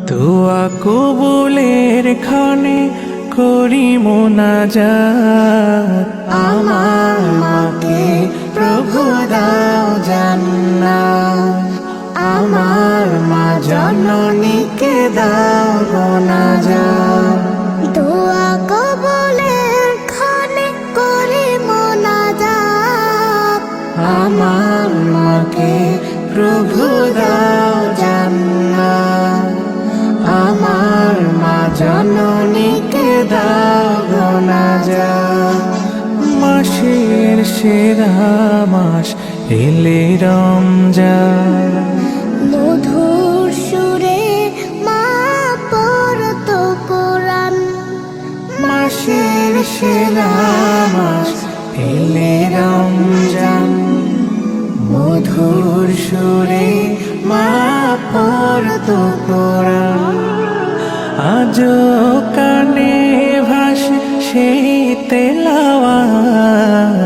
দোয়া কবুলের ক্ষণে করি মোনাজাত, আমার মাকে প্রভু দাও জান্নাত, আমার মা জননীকে দাও মোনাজাত। দোয়া কবুলের ক্ষণে করি মোনাজাত, আমার মাকে প্রভু দাও জান্নাত, আমার মা জননীকে দাও মোনাজাত। মাসের সেরা মাস এলে রমজান, মধুর সুরে মা পড়তো কোরআন। মাসের সেরা মাস এলে রমজান, মধুর সুরে মা পড়তো কোরআন। আজও কানে ভাসে সেই তেলাওয়াত,